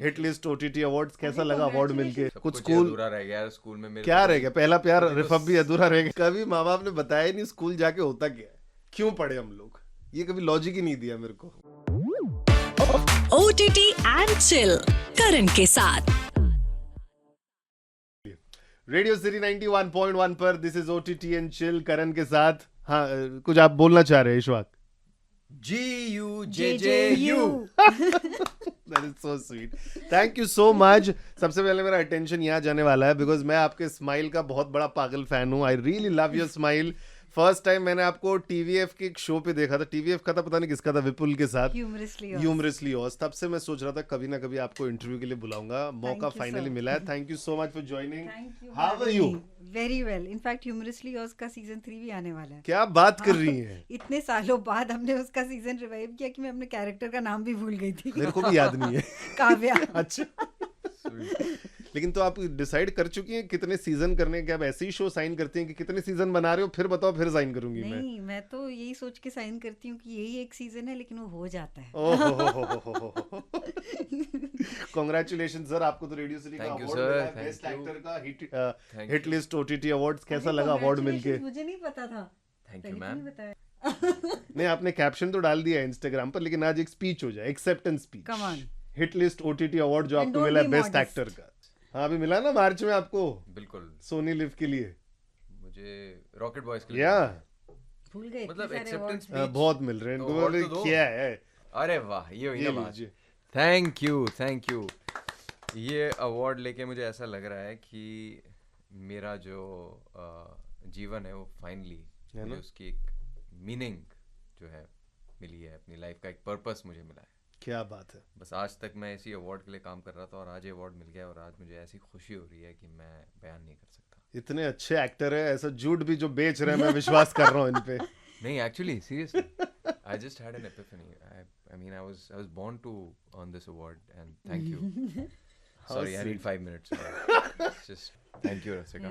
Hit list OTT awards कैसा लगा award मिलके? कुछ कुछ स्कूल अधूरा रह गया यार स्कूल में मेरे क्या को रह गया? पहला प्यार मुझे तो रिफअप भी अधूरा रह गया। कभी माँ बाप ने बताया ही नहीं स्कूल जाके होता क्या है, क्यों पढ़े हम लोग, ये कभी लॉजिक ही नहीं दिया मेरे को। OTT and chill करण के साथ रेडियो सिटी 91.1 पर this is OTT and chill Karan के साथ। हाँ, कुछ आप बोलना चाह रहे हैं Ishwak? GUJJU That is so sweet. Thank you so much. सबसे पहले मेरा अटेंशन यहाँ जाने वाला है बिकॉज मैं आपके स्माइल का बहुत बड़ा पागल फैन हूँ। I really love your smile. First time मैंने आपको टीवीएफ के एक शो पे देखा था। टीवीएफ का था, पता नहीं किसका था, विपुल के साथ, ह्यूमरसली ऑस। तब से मैं सोच रहा था कभी ना कभी आपको इंटरव्यू के लिए बुलाऊंगा। मौका फाइनली मिला है। Thank you so much for joining. How are you? Very well. In fact humorously ऑस का सीजन 3 भी आने वाला है। क्या बात कर रही हैं? इतने सालों बाद हमने उसका सीजन रिवाइव किया कि मैं अपने कैरेक्टर का नाम भी भूल गई थी। मेरे को भी याद नहीं है। काव्या। अच्छा, लेकिन तो आप डिसाइड कर चुकी हैं कितने सीजन करने के? आप ऐसे ही शो साइन करती हैं कि कितने सीजन बना रहे हो फिर बताओ, फिर साइन करूंगी मैं? नहीं, मैं तो यही सोच के साइन करती हूँ कि यही एक सीजन है, लेकिन वो हो जाता है। कांग्रेचुलेशन सर, आपको तो रेडियो सिटी का Thank you, अवार्ड sir. मिला है Thank बेस्ट you. एक्टर का Thank hit you. List OTT awards. कैसा अरे, लगा अवार्ड मिलके? congratulations, मुझे नहीं पता था। थैंक यू पहले मैम। क्यों नहीं बताया? नहीं, आपने कैप्शन तो डाल दिया इंस्टाग्राम पर, लेकिन आज एक स्पीच हो जाए, acceptance speech. Come on. Hit list OTT award जो And आपको don't मिला है be बेस्ट modest. एक्टर का। हाँ, अभी मिला ना मार्च में आपको बिल्कुल, सोनी लिव के लिए। मुझे रॉकेट बॉयज के लिए या भूल गए मतलब इतने सारे एक्सेप्टेंस awards। बहुत मिल रहे हैं तो इनको। award तो दो। क्या है अरे वाह, ये हुई ये ना बात। लीजिए। Thank you. ये अवार्ड लेके मुझे ऐसा लग रहा है कि मेरा जो जीवन है वो फाइनली है मुझे ना? उसकी एक मीनिंग जो है मिली है, अपनी लाइफ का एक पर्पस मुझे मिला है। क्या बात है। बस आज तक मैं इसी अवार्ड के लिए काम कर रहा था और आज ये अवार्ड मिल गया और आज मुझे ऐसी खुशी हो रही है कि मैं बयान नहीं कर सकता। इतने अच्छे एक्टर है, ऐसा झूठ भी जो बेच रहे हैं, मैं विश्वास कर रहा हूँ इन पे। नहीं, actually seriously I just had an epiphany. I mean I was born to earn this award and thank you. Sorry, I need 5 minutes. Just thank you, Rasika.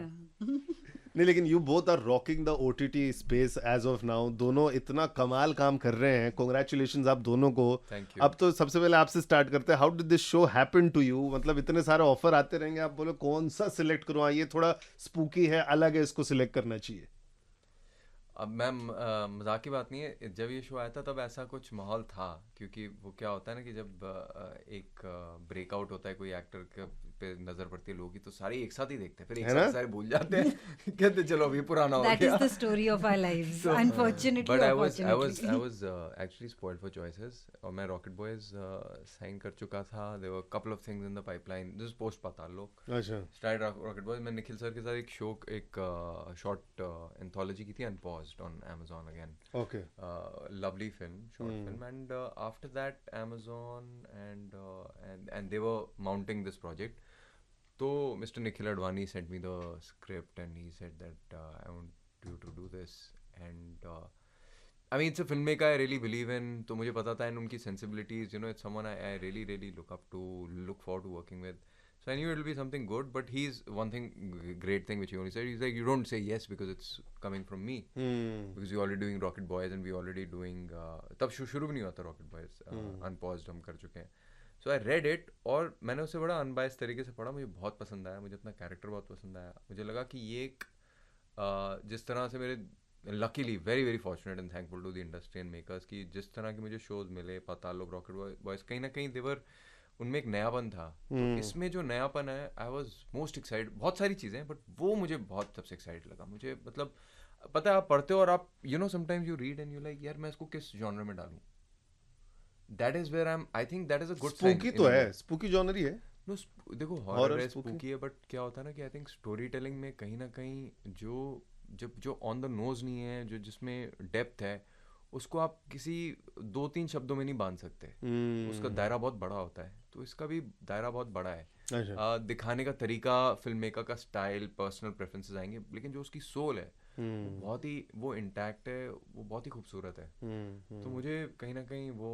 नहीं, लेकिन you both are rocking the OTT space as of now. दोनों इतना कमाल काम कर रहे हैं। Congratulations आप दोनों को। Thank you. अब तो सबसे पहले आपसे स्टार्ट करते हैं। How did this show happen to you? मतलब इतने सारे ऑफर आते रहेंगे, आप बोलो कौन सा सिलेक्ट करूँ? ये थोड़ा स्पूकी है, अलग है, इसको सिलेक्ट करना चाहिए। अब मैम मजाक की बात नहीं है, जब ये शो आया था तब ऐसा कुछ माहौल था, क्योंकि वो क्या होता है ना कि जब एक ब्रेकआउट होता है कोई एक्टर पे नजर पड़ती है लोगों की, तो सारे एक साथ ही देखते हैं, फिर एक है साथ ना? सारे भूल जाते हैं। कहते चलो अभी पुराना हो That गया। is the story of our lives. Unfortunately, But or I was fortunately. actually spoiled for choices और मैं रॉकेट बॉयज साइन कर चुका था। There were a couple of things in the pipeline. This is post पाताल लोक। अच्छा, Started rocket boys, मैं Nikhil sir के साथ एक शो, एक शॉर्ट एंथोलॉजी की थी, Unpaused on Amazon again. Okay. Lovely film, short film, and after that Amazon and they were mounting this project. So Mr. Nikhil Advani sent me the script and he said that I want you to do this, and I mean it's a filmmaker I really believe in, तो मुझे पता था, and उनकी sensibilities, you know, it's someone I really look up to, look forward to working with. So I knew it'll be something good, but he's one thing, great thing which he only said, he's like, you don't say yes because it's coming from me, because we're already doing Rocket Boys and we're already doing तब शुरू भी नहीं हुआ था Rocket Boys, Unpaused हम कर चुके हैं। सो आई रेड इट और मैंने उसे बड़ा अनबायस्ड तरीके से पढ़ा, मुझे बहुत पसंद आया, मुझे अपना कैरेक्टर बहुत पसंद आया। मुझे लगा कि ये एक जिस तरह से मेरे luckily very fortunate and thankful to the industry and makers की जिस तरह के मुझे शोज मिले, पाताल लोक, रॉकेट बॉयज, कहीं ना कहीं देवर उनमें एक नयापन था। तो इसमें जो नयापन है, आई वॉज मोस्ट एक्साइटेड। बहुत सारी चीज़ें हैं बट वो मुझे बहुत सबसे एक्साइटेड लगा। मुझे मतलब पता है, आप पढ़ते हो और आप you know sometimes you read and you like, यार मैं इसको किस जॉनर में डालूं। That is where I think that is a good sign. Spooky तो है, स्पूकी जॉनर ही है। No, देखो Horror, हॉरर है, spooky. स्पूकी है, बट क्या होता है ना कि आई थिंक स्टोरी टेलिंग में कहीं ना कहीं जो ऑन द नोज नहीं है, जो जिसमें डेप्थ है, उसको आप किसी 2-3 शब्दों में नहीं बांध सकते। उसका दायरा बहुत बड़ा होता है, तो इसका भी दायरा बहुत बड़ा है। अच्छा। दिखाने का तरीका, फिल्म मेकर का स्टाइल, पर्सनल प्रेफरेंसेस आएंगे, लेकिन जो उसकी सोल है वो बहुत ही वो इंटैक्ट है, वो बहुत ही खूबसूरत है। तो मुझे कहीं ना कहीं वो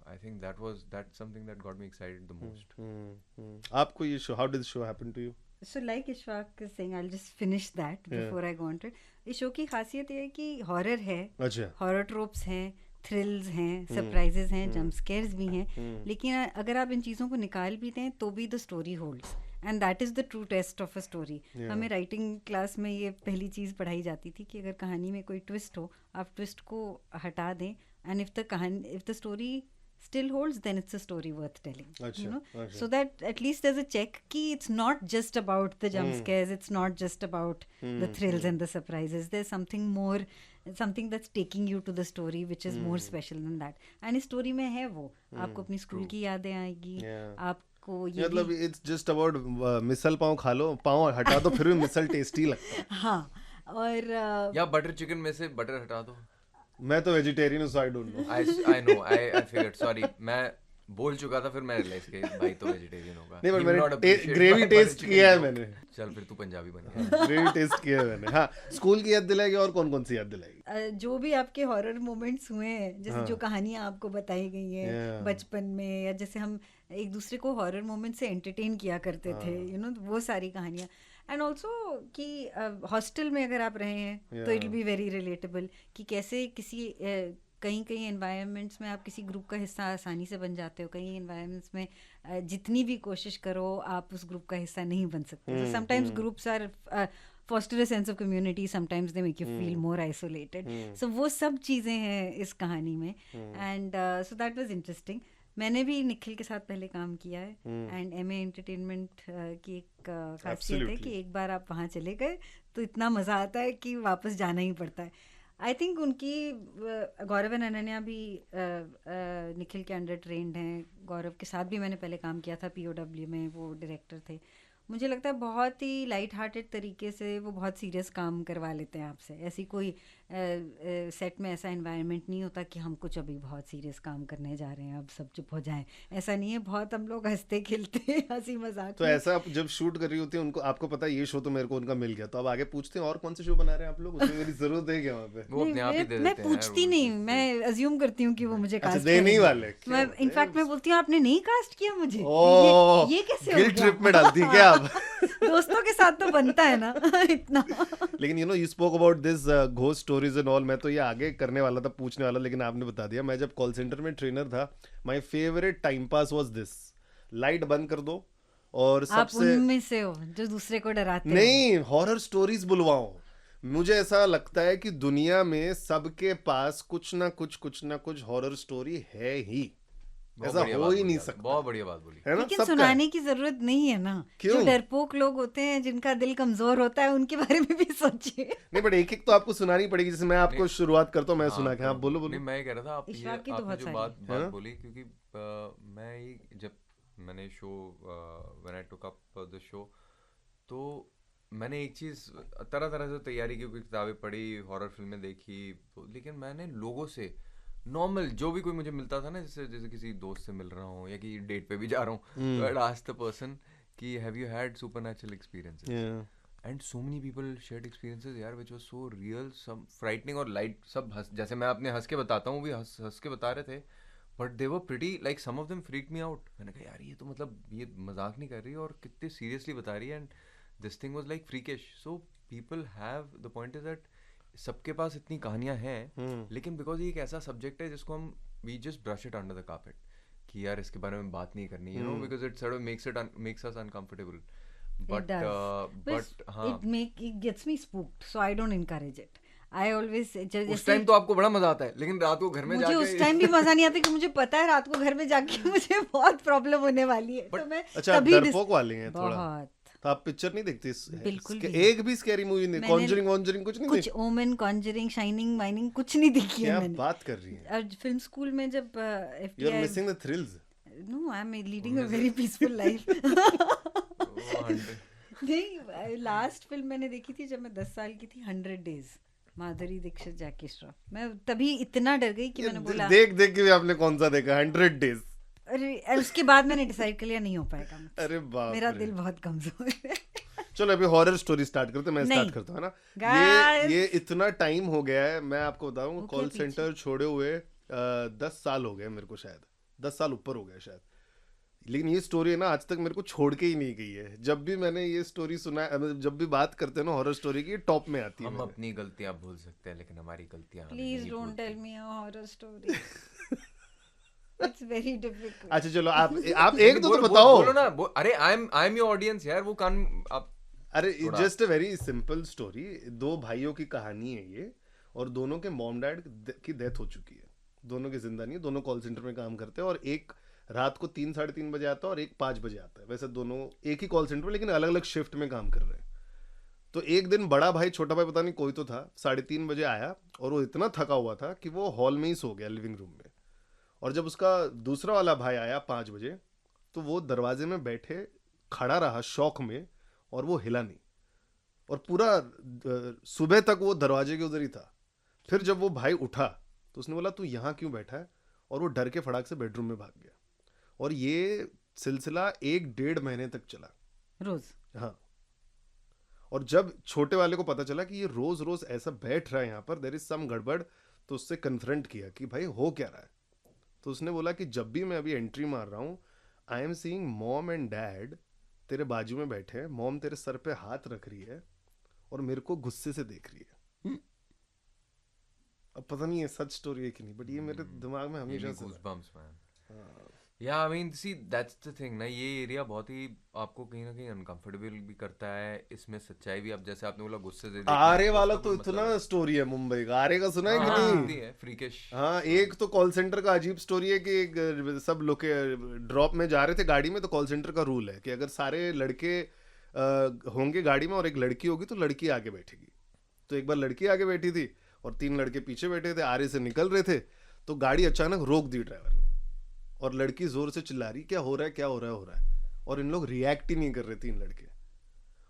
I think that something that got me excited the most. आपको ये show, how did the show happen to you? So like Ishwak is saying, I'll just finish that before I go on to it. इस show की खासियत ये है कि horror है, अच्छा। हॉरर ट्रोप्स हैं, थ्रिल्स हैं, सरप्राइजेस हैं, जंप स्केयर्स भी हैं, लेकिन अगर आप इन चीज़ों को निकाल भी दें तो भी the story holds, and that is the true test of a story. हमें राइटिंग क्लास में ये पहली चीज़ पढ़ाई जाती थी कि अगर कहानी में कोई ट्विस्ट हो, आप ट्विस्ट को हटा दें, and if the story still holds, then it's a story worth telling. You know, so that at least there's a check ki it's not just about the jump scares, it's not just about the thrills and the surprises. There's something more, something that's taking you to the story which is more special than that. And इस story में है वो, आपको अपनी school की यादें आएगी, आपको ये मतलब it's just about misal pav खा लो, पाव हटा दो फिर भी मिसल टेस्टी लगता है. हाँ, और या बटर चिकन में से बटर हटा दो. मैं तो वेजिटेरियन हूँ, so I don't know. I know, I figured. Sorry, मैं बोल चुका था, फिर मैं रियलाइज किया भाई तो वेजिटेरियन होगा. नहीं, मैंने ग्रेवी टेस्ट किया है मैंने. चल फिर तू पंजाबी बन गया. ग्रेवी टेस्ट किया है मैंने. हाँ, स्कूल की याद दिलाएगी और कौन कौन सी याद दिलाएगी? जो भी आपके हॉरर मोमेंट्स हुए हैं, जैसे जो कहानियां आपको बताई गई हैं बचपन में, या जैसे हम एक दूसरे को हॉरर मोमेंट से एंटरटेन किया करते थे, यू नो, वो सारी कहानियां. एंड ऑल्सो कि हॉस्टल में अगर आप रहे हैं तो it will be very relatable कि कैसे किसी कई एनवायरनमेंट्स में आप किसी ग्रुप का हिस्सा आसानी से बन जाते हो, कई एनवायरनमेंट्स में जितनी भी कोशिश करो आप उस ग्रुप का हिस्सा नहीं बन सकते. Sometimes groups are foster a sense of community, sometimes they make you feel more isolated. So वो सब चीज़ें हैं इस कहानी में, and so that was interesting. मैंने भी निखिल के साथ पहले काम किया है, एंड एमए एंटरटेनमेंट की एक खासियत है कि एक बार आप वहाँ चले गए तो इतना मज़ा आता है कि वापस जाना ही पड़ता है. आई थिंक उनकी गौरव एंड अनन्या भी निखिल के अंडर ट्रेंड हैं. गौरव के साथ भी मैंने पहले काम किया था POW में, वो डायरेक्टर थे. मुझे लगता है बहुत ही लाइट हार्टेड तरीके से वो बहुत सीरियस काम करवा लेते हैं आपसे. ऐसी कोई सेट में ऐसा एनवायरनमेंट नहीं होता कि हम कुछ अभी बहुत सीरियस काम करने जा रहे हैं, अब सब चुप हो जाएं. ऐसा नहीं है, बहुत हम लोग हंसते खेलते हंसी मजाक. तो ऐसा आप जब शूट कर रही होती है उनको, आपको पता है ये शो तो मेरे को उनका मिल गया, तो अब आगे पूछते हैं और कौन से शो बना रहे हैं आप लोग, उसमें मेरी जरूरत है क्या वहाँ पे? वो अपने आप ही दे देते हैं. मैं पूछती नहीं, मैं अज्यूम करती हूँ कि वो मुझे कास्ट देने ही वाले. मैं इनफैक्ट मैं बोलती हूँ आपने नहीं कास्ट किया मुझे. ये कैसे हो गिल्ट ट्रिप में डालती है क्या आप? दोस्तों के साथ तो बनता है ना इतना. लेकिन you know, you spoke about this ghost stories and all. मैं तो ये आगे करने वाला था, पूछने वाला, लेकिन आपने बता दिया. मैं जब कॉल सेंटर में ट्रेनर था, my favourite time pass was this. Light बंद कर दो और आप सबसे उनमें से हो जो दूसरे को डराते नहीं, हॉरर स्टोरीज बुलवाओ. मुझे ऐसा लगता है कि दुनिया में सबके पास कुछ ना कुछ हॉरर स्टोरी है ही. ऐसा हो ही नहीं सकता. बहुत बढ़िया बात बोली है ना? लेकिन सबका सुनाने की जरूरत नहीं है ना. क्यों? जो डरपोक लोग होते हैं, जिनका दिल कमजोर होता है, उनके बारे में भी सोचिए. नहीं, बट एक तो आपको सुनानी पड़ेगी. जैसे मैं आपको शुरुआत करता हूँ, मैं सुना के. हाँ, बोलो. नहीं, मैं कह रहा था, आप ये इशराक की तो आपने बहुत जो सारी बात बोली, क्योंकि मैं जब मैंने show when I took up the show, तो मैंने एक चीज़ तरह तरह से तैयारी की, किताबें पढ़ी, हॉरर फिल्में देखी, लेकिन मैंने लोगों से नॉर्मल जो भी कोई मुझे मिलता था ना, जैसे किसी दोस्त से मिल रहा हूँ या कि डेट पे भी जा रहा हूँ, तो आई आस्क्ड द पर्सन कि have you had supernatural experiences, and so many people shared experiences यार which was so real, some frightening और लाइट. सब जैसे मैं अपने हंस के बताता हूँ, भी हंस के बता रहे थे, but they were pretty like some of them freaked me out. मैंने कहा यार ये तो मतलब ये मजाक नहीं कर रही और कितने सीरियसली बता रही है, and this thing was like freakish. So people have, the point is that सबके पास इतनी कहानियां हैं, लेकिन बिकॉज ये एक ऐसा सब्जेक्ट है जिसको हम we just brush it under the carpet कि यार इसके बारे में बात नहीं करनी, you know, because it sort of makes us uncomfortable. But हाँ, it gets me spooked, so I don't encourage it. I always उस टाइम तो आपको बड़ा मजा आता है, लेकिन रात को घर में मुझे जाके उस टाइम भी मजा नहीं आता कि मुझे पता है रात को घर में जाके मुझे बहुत प्रॉब्लम होने वाली है. तो मैं अच्छा, तभी डरपोक वाली हैं थोड़ा. बहुत. तो आप पिक्चर नहीं देखती? बिल्कुल भी. एक भी स्कैरी मूवी नहीं, कॉन्जरिंग कुछ नहीं कुछ ओमेन, कॉन्जरिंग, शाइनिंग, माइनिंग कुछ नहीं देखी है मैंने. क्या बात कर रही हैं? और फिल्म स्कूल में जब you are missing the thrills. No, I am leading a very peaceful life. नहीं, लास्ट फिल्म मैंने देखी थी जब मैं 10 साल की थी, 100 डेज, माधुरी दीक्षित, जैकी श्रॉफ. मैं तभी इतना डर गई कि मैंने बोला देख के भी आपने कौन सा देखा? 100 डेज. अरे उसके बाद मैंने डिसाइड कर लिया नहीं हो पाएगा. अरे बाप, मेरा दिल बहुत कमजोर है. चलो अभी हॉरर स्टोरी स्टार्ट करते हैं. मैं स्टार्ट करता हूँ ना. ये इतना टाइम हो गया है, मैं आपको बताऊँ, कॉल सेंटर छोड़े हुए 10 साल हो गए मेरे को, शायद 10 साल ऊपर हो गया शायद. लेकिन ये स्टोरी है ना आज तक मेरे को छोड़ के ही नहीं गई है। जब भी मैंने ये स्टोरी सुना है, मतलब जब भी बात करते हैं ना हॉरर स्टोरी की, टॉप में आती है हम मेरे। अपनी गलतियां भूल सकते हैं लेकिन हमारी गलतियां हमें प्लीज नहीं डोंट भूलती। Tell me a horror story, it's very difficult. अच्छा चलो आप एक दो तो बोलो बताओ। बोलो ना अरे आई एम योर ऑडियंस यार, वो कान आप अरे थोड़ा- just a very simple story. दो भाइयों की कहानी है ये, और दोनों के मॉम डैड की डेथ हो चुकी है। दोनों की जिंदा नहीं है, दोनों कॉल सेंटर में काम करते हैं, और एक रात को 3 साढ़े 3 बजे आता है और एक 5 बजे आता है। वैसे दोनों एक ही कॉल सेंटर में लेकिन अलग अलग शिफ्ट में काम कर रहे हैं। तो एक दिन बड़ा भाई छोटा भाई पता नहीं कोई तो था, 3:30 बजे आया और वो इतना थका हुआ था कि वो हॉल में ही सो गया, लिविंग रूम में। और जब उसका दूसरा वाला भाई आया 5 बजे, तो वो दरवाजे में बैठे खड़ा रहा शौक में, और वो हिला नहीं, और पूरा सुबह तक वो दरवाजे के उधर ही था। फिर जब वो भाई उठा तो उसने बोला तू यहाँ क्यों बैठा है, और वो डर के फटाक से बेडरूम में भाग गया। और ये सिलसिला 1-1.5 महीने तक चला। रोज हाँ, और जब छोटे वाले को पता चला कि ये रोज रोज ऐसा बैठ रहा है यहाँ पर, देयर इज सम गड़बड़, तो उससे कन्फ्रंट किया कि भाई हो क्या रहा है। तो उसने बोला कि जब भी मैं अभी एंट्री मार रहा हूँ, I am seeing mom and dad तेरे बाजू में बैठे हैं, मॉम तेरे सर पे हाथ रख रही है और मेरे को गुस्से से देख रही है। अब पता नहीं है सच स्टोरी है कि नहीं, बट ये मेरे दिमाग में हमेशा से गूज़बम्प्स मैन। या I mean see that's the thing ना, ये एरिया बहुत ही आपको कहीं ना कहीं अनकंफर्टेबल भी करता है। इसमें सच्चाई भी, अब जैसे आपने बोला गुस्से से देखना, आरे वाला उसका तो कोई मतलब इतना स्टोरी है मुंबई का। आरे का सुना है कि हाँ, नहीं? है फ्रीकिश। हाँ, एक तो कॉल सेंटर का अजीब स्टोरी है कि सब लोग ड्रॉप में जा रहे थे गाड़ी में, तो कॉल सेंटर का रूल है कि अगर सारे लड़के होंगे गाड़ी में और एक लड़की होगी तो लड़की आगे बैठेगी। तो एक बार लड़की आगे बैठी थी और 3 लड़के पीछे बैठे थे, आरे से निकल रहे थे, तो गाड़ी अचानक रोक दी ड्राइवर ने, और लड़की जोर से चिल्ला रही क्या हो रहा है क्या हो रहा है हो रहा है, और इन लोग रिएक्ट ही नहीं कर रहे 3 लड़के।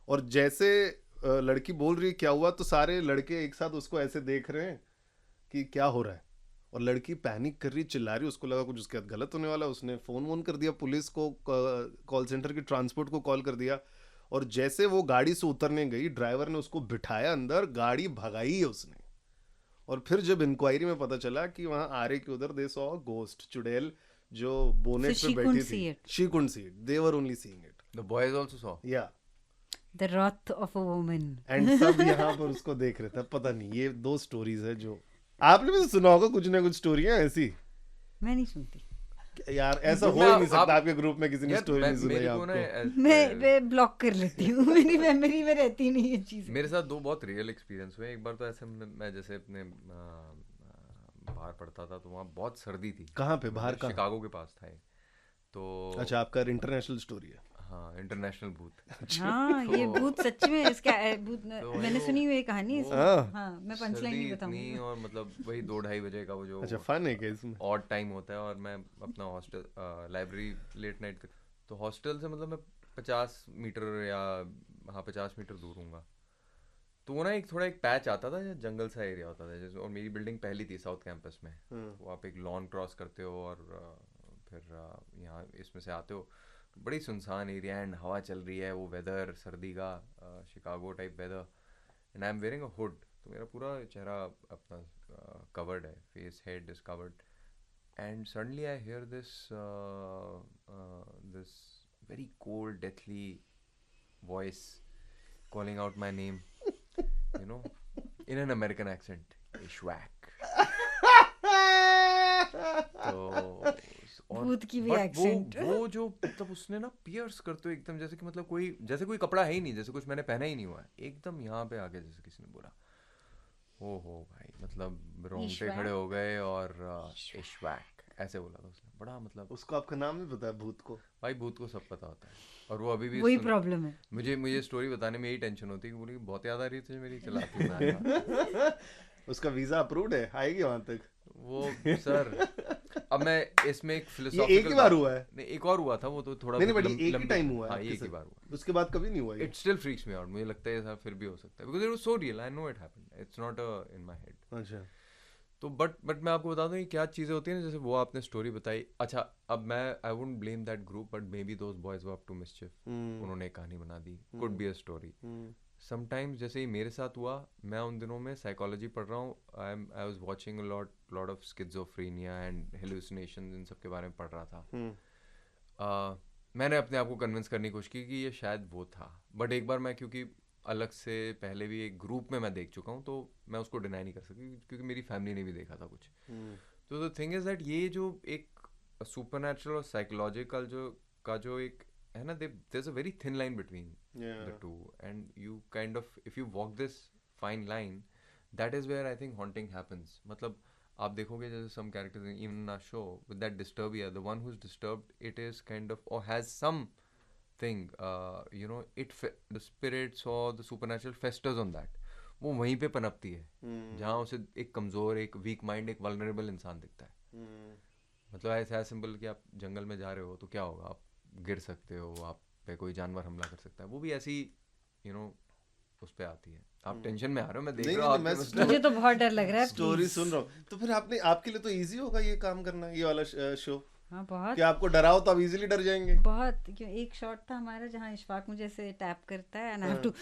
और जैसे लड़की बोल रही है क्या हुआ, तो सारे लड़के एक साथ उसको ऐसे देख रहे हैं कि क्या हो रहा है, और लड़की पैनिक कर रही, चिल्ला रही। उसको लगा कुछ उसके साथ गलत होने वाला, उसने फोन वोन कर दिया पुलिस को, कॉल सेंटर की ट्रांसपोर्ट को कॉल कर दिया। और जैसे वो गाड़ी से उतरने गई, ड्राइवर ने उसको बिठाया अंदर, गाड़ी भगाई है उसने। और फिर जब इंक्वायरी में पता चला कि वहां आरे के उधर दे सॉ गोस्ट, चुड़ैल जो बोनेट So पे she बैठी couldn't थी, see it. She couldn't see it, they were only seeing it. The boys also saw. या the Rath of a woman. And सब यहाँ पर उसको देख रहे थे। पता नहीं, ये 2 स्टोरीज है जो आपने भी तो सुना होगा, कुछ ना कुछ स्टोरियां ऐसी। मैं नहीं सुनती, यार ऐसा हो मैं ही नहीं सकता आप- आपके ग्रुप में किसी ने स्टोरी नहीं सुनाई मेरे को ना आपको। मैं ब्लॉक कर लेती हूँ, मेरी मेमोरी में रहती नहीं ये चीज। मेरे साथ 2 बहुत रियल एक्सपीरियंस हुए। एक बार तो ऐसे मैं जैसे अपने बाहर पढ़ता था, तो वहाँ बहुत सर्दी थी। कहाँ पे, बाहर कहाँ? शिकागो के पास था एक। तो अच्छा, आपका इंटरनेशनल स्टोरी है। हाँ, इंटरनेशनल भूत। हाँ, ये भूत सच में इसका भूत तो मैंने वो- सुनी हुई है कहानी इसमें। हाँ। हाँ, मैं पंचलाइन सर्दी नहीं इतनी, बताऊंगी। और मतलब वही 2-2:30 बजे का वो जो अच्छा, फन है क्या इसमें? ऑड टाइम होता है, और मैं अपना हॉस्टल लाइब्रेरी लेट नाइट तक, तो हॉस्टल से मतलब मैं 50 मीटर या 50 मीटर दूर हूँगा। तो वो ना एक पैच आता था, जंगल सा एरिया होता था जैसे, और मेरी बिल्डिंग पहली थी साउथ कैंपस में। वो आप एक लॉन क्रॉस करते हो और फिर यहाँ इसमें से आते हो, बड़ी सुनसान एरिया, एंड हवा चल रही है, वो वेदर सर्दी का Chicago type weather, and I am wearing a hood, तो मेरा पूरा चेहरा अपना कवर्ड है, face head is covered, and suddenly I hear this this very cold deathly voice calling out my name, you know, in an American accent, Ishwak. तो भूत की भी but accent. वो जो मतलब उसने ना पियर्स करते हो एकदम, जैसे कि मतलब कोई कपड़ा है ही नहीं, जैसे कुछ मैंने पहना ही नहीं हुआ है, एकदम यहाँ पे आके जैसे किसी ने बोला, हो भाई, मतलब रोंगटे खड़े हो गए, और इश्वैक ऐसे बोला था उसने, बड़ा मतलब। उसको आपका नाम नहीं पता है भूत को? भाई भूत को सब पता होता है, और वो अभी भी वही प्रॉब्लम है। मुझे स्टोरी बताने में यही टेंशन होती है कि बोली बहुत याद आ रही थी मेरी, चलाती हूँ। उसका वीजा अप्रूव्ड है, आएगी वहां तक वो सर, अब मैं इसमें एक ये फिलोसॉफिकल एक ही बार हुआ है? नहीं, एक और हुआ था, वो तो थोड़ा नहीं बहुत बट एक ही लंबी- टाइम हुआ है हाँ, आपके एक ही साथ? बार हुआ। उसके बाद कभी नहीं हुआ ये? It still freaks me out, मुझे लगता है ऐसा फिर भी हो सकता है, because it was so real, I know it happened, it's not in my head. अच्छा, तो बट मैं आपको बता दूं ये क्या चीज़ें होती हैं ना, जैसे वो आपने स्टोरी बताई। अच्छा, अब मैं I wouldn't blame that group, but maybe those boys were up to mischief, उन्होंने एक कहानी बना दी, could be a story. Sometimes जैसे ही मेरे साथ हुआ, मैं उन दिनों में साइकोलॉजी पढ़ रहा हूँ, I was watching lot of schizophrenia and hallucinations, इन सब के बारे में पढ़ रहा था। मैंने अपने आप को कन्विंस करने की कोशिश की कि ये शायद वो था, बट एक बार मैं, क्योंकि अलग से पहले भी एक ग्रुप में मैं देख चुका हूँ, तो मैं उसको डिनाई नहीं कर सकती क्योंकि मेरी फैमिली ने भी देखा था कुछ। तो द थिंग इज दैट ये जो एक सुपरनैचुरल और साइकोलॉजिकल जो एक है ना, there is a very thin line between the two, and you kind of if you walk this fine line, that is where I think haunting happens. मतलब आप देखोगे जैसे some characters in even our show with that disturbia, the one who is disturbed, it is kind of और has some thing, the spirits or the supernatural festers on that, वो वहीं पे पनपती है जहाँ उसे एक कमज़ोर, एक वीक माइंड, एक वल्नरेबल इंसान दिखता है। मतलब ऐसा सिंपल कि आप जंगल में जा रहे हो तो क्या होगा, आप गिर सकते हो, आप पे कोई जानवर हमला कर सकता है, वो भी ऐसी उस पे आती है। आप टेंशन में आ रहे हो, मैं देख रहा हूँ, मुझे तो बहुत डर लग रहा है। स्टोरी सुन रहा हूँ। तो फिर आपके लिए तो इजी होगा ये काम करना, ये वाला शो। हाँ बहुत, कि आपको डराओ तो आप इजीली डर जाएंगे। बहुत, क्यों एक शॉट था हमारा जहाँ इशफाक मुझे ऐसे टैप करता है and I have to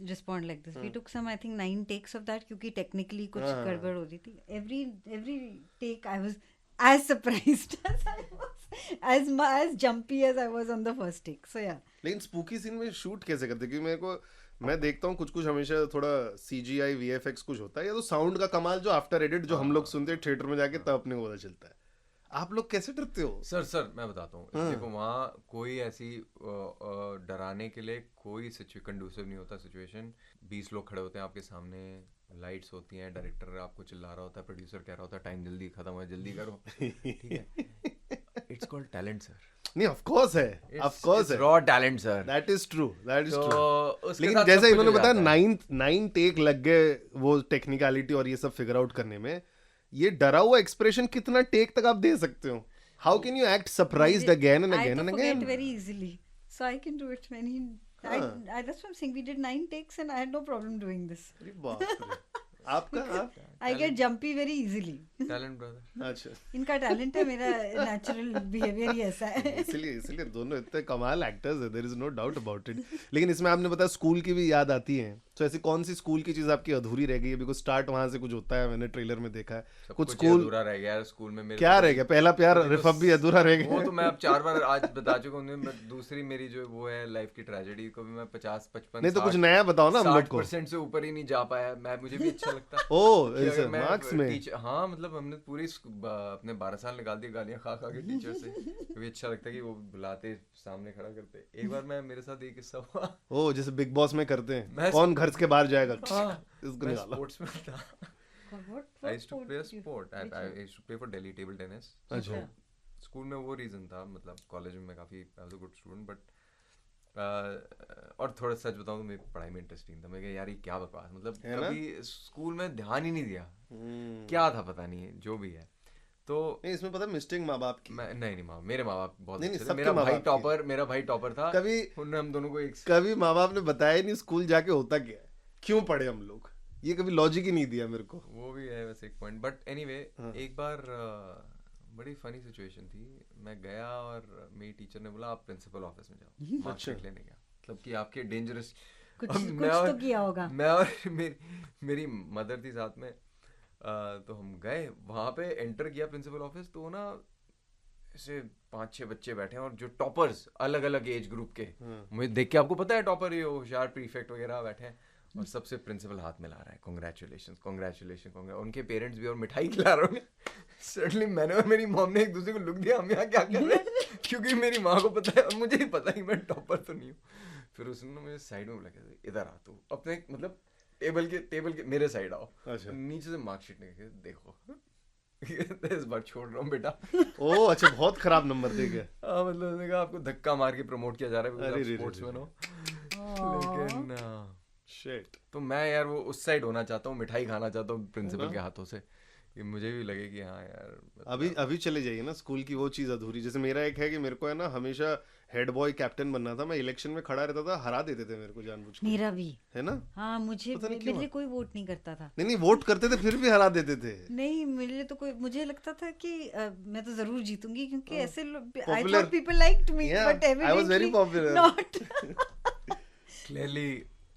respond like this. We took some I think 9 takes of that, क्योंकि टेक्निकली कुछ गड़बड़ हो रही थी। Every take I was as surprised as I was, as jumpy as I was on the first take. So yeah. लेकिन spooky scene में shoot कैसे करते? क्योंकि मैं देखता हूँ कुछ हमेशा थोड़ा CGI VFX कुछ होता है, या तो साउंड का कमाल जो आफ्टर एडिट जो हम लोग सुनते हैं थिएटर में जाके तब अपने को पता चलता है। आप लोग कैसे डरते हो? सर मैं बताता हूँ। देखो वहाँ कोई ऐसी डराने के लिए कोई कंडूसिव नहीं होता सिचुएशन। 20 लोग खड़े होते हैं आपके सामने, लाइट्स होती हैं, डायरेक्टर आपको चिल्ला रहा होता है, प्रोड्यूसर कह रहा होता है टाइम जल्दी खत्म हो, जल्दी करो, ठीक है। It's called talent sir. नहीं, ऑफ कोर्स है raw talent sir, that is true. तो लेकिन जैसे इन्होंने बताया 9 टेक लग गए वो टेक्निकलिटी और ये सब फिगर आउट करने में, ये डरा हुआ एक्सप्रेशन कितना टेक तक आप दे सकते हो? How can you act surprised again and again and again? I forget very easily, so I can do it many. That's what I'm saying. We did 9 takes and I had no problem doing this. अरे बाप रे, आपका I get jumpy very easily. Talent brother. अच्छा, इनका talent है, मेरा natural behaviour ही ऐसा है। इसलिए दोनों इतने कमाल एक्टर्स हैं, there is no doubt about it. लेकिन इसमें आपने बताया स्कूल की भी याद आती है, तो ऐसी कौन सी स्कूल की चीज आपकी अधूरी रह गई है? बिकॉज़ स्टार्ट वहां से कुछ होता है, मैंने ट्रेलर में देखा है कुछ स्कूल अधूरा रह गया स्कूल में। मेरे क्या रह गया? पहला प्यार रिफअप भी अधूरा रह गया। वो तो मैं अब 4 बार आज बता चुका हूँ। दूसरी मेरी जो वो है लाइफ की ट्रेजेडी को भी मैं 50-55 नहीं तो कुछ नया बताओ ना हम लोग को। 60% से ऊपर ही नहीं जा पाया मैं, मुझे भी अच्छा लगता। ओह, मार्क्स में हाँ, मतलब हमने पूरी अपने 12 साल निकाल दिए गालियां खा के टीचर से। भी अच्छा लगता है कि वो बुलाते, सामने खड़ा करते। एक बार मेरे साथ एक किस्सा हुआ। ओह, जैसे बिग बॉस में करते हैं, कौन घर के बाहर जाएगा, इसको मैं निकालो। स्पोर्ट्स में था। I used to play a sport. I used to play for Delhi table tennis. अच्छा। स्कूल में वो रीजन था, मतलब कॉलेज में मैं काफी I was a good student, but और थोड़ा सच बताऊं तो मेरी पढ़ाई में इंटरेस्ट नहीं था। मैं कहा यार ये क्या बकवास, मतलब कभी स्कूल में ध्यान ही नहीं दिया, क्या था पता नहीं है, जो भी है। तो नहीं, इसमें पता मिस्टेक माँ बाप की। नहीं, मेरे माँ बाप बहुत नहीं, अच्छे थे। सबके मेरा माँ भाई बाप टॉपर था। कभी उन्होंने हम दोनों को कभी माँ बाप ने बताया ही नहीं स्कूल जाके होता क्या है, क्यों पढ़े हम लोग, ये कभी लॉजिक ही नहीं दिया मेरे को। वो भी है वैसे एक पॉइंट, बट एनीवे एक बार बड़ी फनी सिचुएशन थी। मैं गया और मेरी टीचर ने बोला आप प्रिंसिपल ऑफिस में जाओ मार्कशीट लेने का, मतलब कि आपके डेंजरस कुछ तो किया होगा। मैं और मेरी मदर थी साथ में। तो हम गए वहाँ पे, एंटर किया प्रिंसिपल ऑफिस, तो ना ऐसे 5-6 बच्चे बैठे हैं और जो टॉपर्स अलग अलग एज ग्रुप के, मुझे देख के आपको पता है टॉपर ये होशियार प्रीफेक्ट वगैरह बैठे हैं, और सबसे प्रिंसिपल हाथ मिला रहा है, कांग्रेचुलेशन। उनके पेरेंट्स भी और मिठाई खिला रहे हैं। सडनली मैंने और मेरी मॉम ने एक दूसरे को लुक दिया, हम यहाँ क्या कर रहे हैं, क्योंकि मेरी माँ को पता है और मुझे ही पता है मैं टॉपर तो नहीं हूँ। फिर उसने मुझे साइड में बुला के, इधर आ तू अपने, मतलब टेबल के मेरे साइड आओ। अच्छा। नीचे से मार्कशीट निकाल के देखो, इस बार छोड़ रहा हूँ बेटा। ओह अच्छा, बहुत खराब नंबर दे गए। हाँ, मतलब उसने कहा आपको धक्का मार के प्रमोट किया जा रहा है, स्पोर्ट्समैन हो। लेकिन शिट, तो मैं यार वो उस साइड होना चाहता हूँ, मिठाई खाना चाहता हूँ प्रिंसिपल के हाथों से, कि मुझे भी लगे कि हाँ यार अभी चले जाइए ना, स्कूल की वो चीज़ अधूरी। जैसे मेरा एक है कि मेरे को है ना हमेशा हेड बॉय कैप्टन बनना था, मैं इलेक्शन में खड़ा रहता था, हरा देते थे मेरे को जानबूझ के। मेरा भी है ना। हाँ, मुझे मेरे लिए कोई वोट नहीं करता था। नहीं वोट करते थे फिर भी हरा देते थे। नहीं, मेरे लिए तो कोई, मुझे लगता था कि मैं तो जरूर जीतूंगी, क्योंकि ऐसे I thought people liked me, but evidently not. Clearly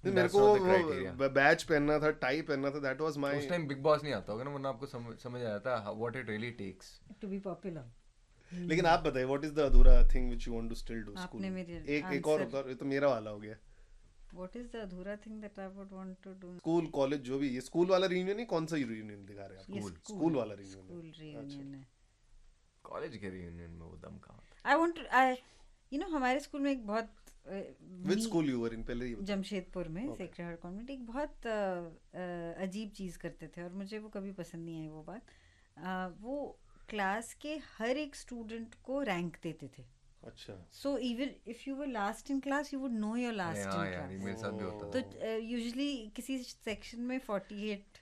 मेरे को वो बैच पहनना था, टाई पहनना था, दैट वाज माय। उस टाइम बिग बॉस नहीं आता होगा ना, वरना आपको समझ आया था what it really takes to be popular. लेकिन आप बताइए व्हाट इज द अधूरा thing which you want to still do school? आपने मेरे एक और होगा, ये तो मेरा वाला हो गया। What is the अधूरा thing that I would want to do? School college जो भी, ये स्कूल वाला रियूनियन ही, कौन सा रियूनियन दिखा रहे हैं ये आप? स्कूल वाला रियूनियन। स्कूल रियूनियन है। कॉलेज के रियूनियन में वो दम कहाँ था? I want to, you know, हमारे स्कूल में एक बहुत Which school you were in पहले ये बताओ। जमशेदपुर में सेक्रेड हार्ट कॉन्वेंट एक बहुत अजीब चीज़ करते थे और मुझे वो कभी पसंद नहीं आई वो बात। वो क्लास के हर एक स्टूडेंट को रैंक देते थे। अच्छा। So even if you were last in class you would know your last in हाँ यार, क्लास। मेरे साथ भी होता था। तो यूजुअली किसी सेक्शन में 48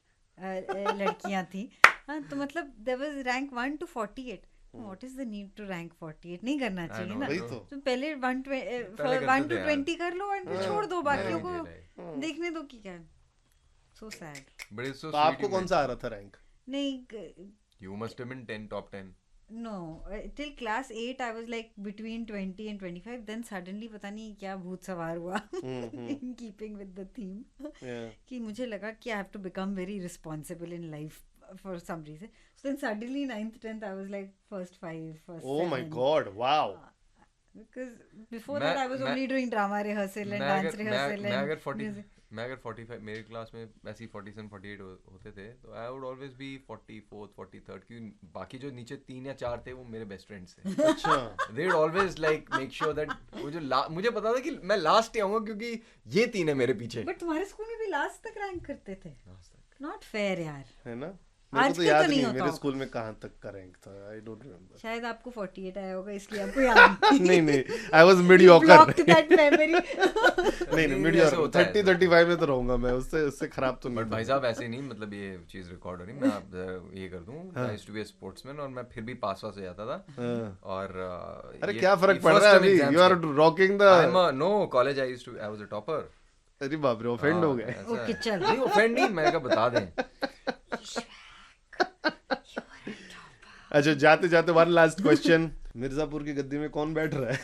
लड़कियां थी, हाँ, तो मतलब there was rank 1 to 48। What is the need to rank 48? नहीं करना चाहिए ना। वही तो। तो पहले 1 to 20 कर लो और फिर छोड़ दो, बाकियों को देखने दो कि क्या। So sad. But it's so तो sweet आपको you कौन सा आ रहा था रैंक? नहीं, You must have been 10 top 10. no, till class 8 I was like between 20 and 25, then suddenly पता नहीं क्या भूत सवार हुआ in keeping with the theme Yeah. कि मुझे लगा कि I have to become very responsible in life for some reason. So then suddenly 9th 10th I was like first 5, first Oh my 7. God! Wow. Because before मैं- that I was मैं- only doing drama rehearsal and मैं dance अगर rehearsal मैं अगर and 40 music. मैं अगर 45 मेरे class में ऐसी 47 48 होते थे तो I would always be 44th 43rd, क्योंकि बाकी जो नीचे 3 या 4 थे वो मेरे बेस्ट फ्रेंड्स थे। अच्छा। They would always like make sure that वो जो मुझे पता था कि मैं लास्ट ही आऊंगा क्योंकि ये 3 है मेरे पीछे। But तुम्हारे स्कूल में भी लास्ट तक रैंक करते थे? Not fair यार। है ना? मेरे को तो आजकल याद तो नहीं नहीं होता मेरे होगा। स्कूल में कहाँ तक का रैंक था। I don't remember. शायद आपको 48 आया होगा इसलिए आपको याद नहीं I was mediocre. blocked that memory. नहीं ऐसे मीडियोकर। होता है। 30 35 में तो रहूंगा मैं, उससे खराब तो बट नहीं। भाई साहब ऐसे नहीं, मतलब ये चीज रिकॉर्ड हो रही, मैं आप ये कर दूं, I used to be a sportsman और मैं फिर भी पास से जाता था। और अरे क्या फर्क पड़ रहा है अभी? You are rocking the no college I used to I was a topper. अरे बाप रे, ऑफेंड हो गए। ओके चल। नहीं ऑफेंड नहीं, मैंने कहा बता दें। अच्छा जाते जाते वन लास्ट क्वेश्चन, मिर्जापुर की गद्दी में कौन बैठ रहा है?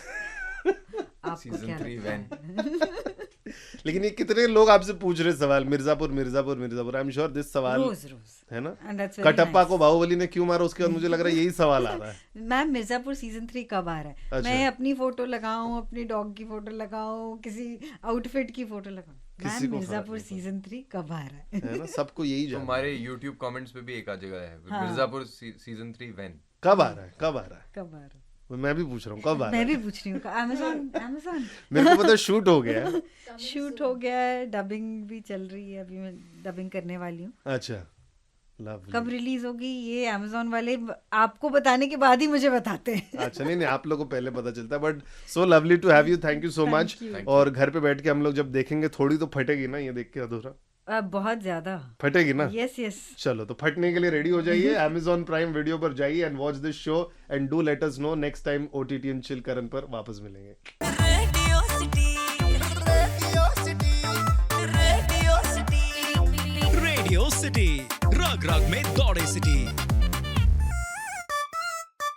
आपको सीजन क्या 3 लगता वैन। है? लेकिन ये कितने लोग आपसे पूछ रहे सवाल, Mirzapur Mirzapur Mirzapur. I am sure this सवाल रोज है ना? And that's very Kattappa nice. को बाहुबली ने क्यों मारा, उसके बाद मुझे लग रहा है यही सवाल आ रहा है। मैम मिर्जापुर सीजन 3 कब आ रहा है? अच्छा। मैं अपनी फोटो लगाऊं, अपनी डॉग की फोटो लगाऊं, किसी आउटफिट की फोटो लगाऊं। किसी मैम को मिर्जापुर फर्क नहीं सीजन 3 कब आ रहा है? है ना? सबको यही तो जाना हमारे YouTube कमेंट्स पे भी एक आध जगह है, हाँ। Mirzapur season 3 when. कब आ रहा है, कब आ रहा है? कब आ रहा है? मैं भी पूछ रहा हूँ कब आ रहा मैं है? भी पूछ रही हूँ। अमेज़न मेरे को पता शूट हो गया है। शूट हो गया है, डबिंग भी चल रही है, अभी मैं डबिंग करने वाली हूँ। अच्छा lovely. कब रिलीज होगी ये अमेज़न वाले आपको बताने के बाद ही मुझे बताते हैं। अच्छा नहीं आप लोगों को पहले पता चलता है, but so lovely to have you, thank you so much. और घर पे बैठ के हम लोग जब देखेंगे थोड़ी तो फटेगी ना ये देख के अधूरा? बहुत ज्यादा फटेगी ना? Yes yes. चलो तो फटने के लिए रेडी हो जाइए। Amazon प्राइम वीडियो पर जाइए and watch this show and do let us know next time OTT and chill करन पर वापस मिलेंगे। रेडियो सिटी रग रग में दौड़े सिटी।